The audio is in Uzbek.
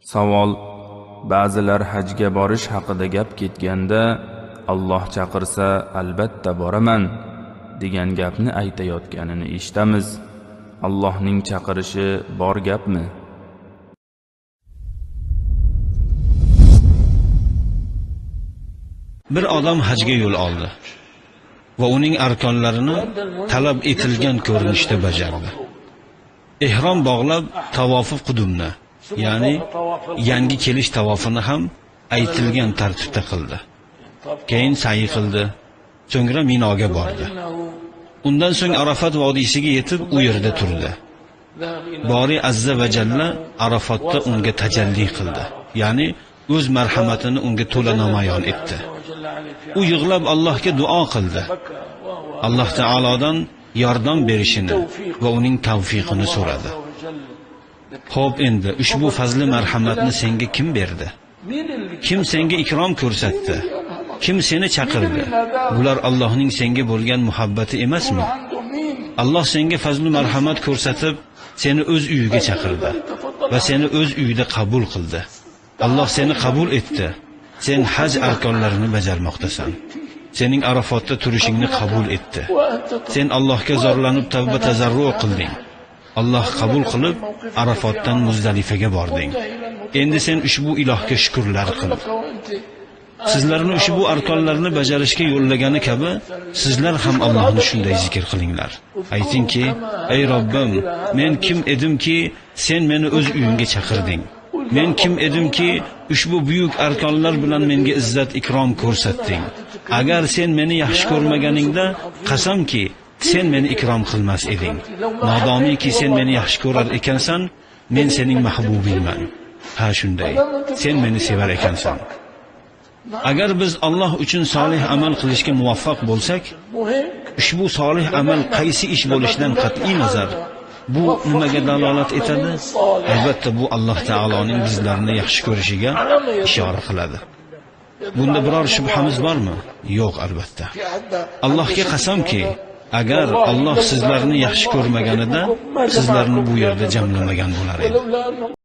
Savol: ba'zilar hajga borish haqida gap ketganda Alloh chaqirsa albatta boraman degan gapni aytayotganini eshitamiz. Allohning chaqirishi bor gapmi? Bir odam hajga yo'l oldi va uning arkonlarini talab etilgan ko'rinishda bajardi. Ihrom bog'lab tavofi qudumni, ya'ni yangi kelish tavofini ham aytilgan tartibda qildi. Keyin sa'i qildi, so'ngra Minoga bordi. Undan so'ng Arafat vodiysiga yetib u yerda turdi. Bori azza va jalla Arafatda unga tajalli qildi, ya'ni o'z marhamatini unga to'la namoyon etdi. U yig'lab Allohga duo qildi. Alloh taolodan yordam berishini va uning tavfiqini so'radi. Xo'p, endi ushbu fazli marhamatni senga kim berdi? Kim senga ikrom ko'rsatdi? Kim seni chaqirdi? Bular Allohning senga bo'lgan muhabbati emasmi? Alloh senga fazli marhamat ko'rsatib, seni o'z uyiga chaqirdi va seni o'z uyida qabul qildi. Alloh seni qabul etdi. Sen haj arkonlarini bajarmoqdasan. Sening Arafatda turishingni qabul etdi. Sen Allohga zorlanib tavba tazarru qilding. Alloh qabul qilib, Arafatdan Muzdalifaga bording. Endi sen ushbu ilohga shukrlar qil. Sizlarni ushbu arkonlarni bajarishga yo'llagani kabi, sizlar ham Allohni shunday zikr qilinglar. Aytingki: ey Robbim, men kim edimki, sen meni o'z uyingga chaqirding? Men kim edimki, ushbu buyuk arkonlar bilan menga izzat ikrom ko'rsatding? Agar sen meni yaxshi ko'rmaganingda, qasamki, sen meni ikrom qilmas eding. Modomiki sen meni yaxshi ko'rar ekansan, men sening mahbubingman. Ha, shunday. Sen meni sevar ekansan. Agar biz Alloh uchun solih amal qilishga muvaffaq bo'lsak, ushbu solih amal qaysi ish bo'lishidan qat'iy nazar bu nimaga dalolat etadi? Albatta bu Alloh taoloning bizlarni yaxshi ko'rishiga ishora qiladi. Bunda biror shubhamiz bormi? Yo'q, albatta. Allohga qasamki, agar Alloh sizlarni yaxshi ko'rmaganida, sizlarni bu yerda jamlamagan bo'lar edi.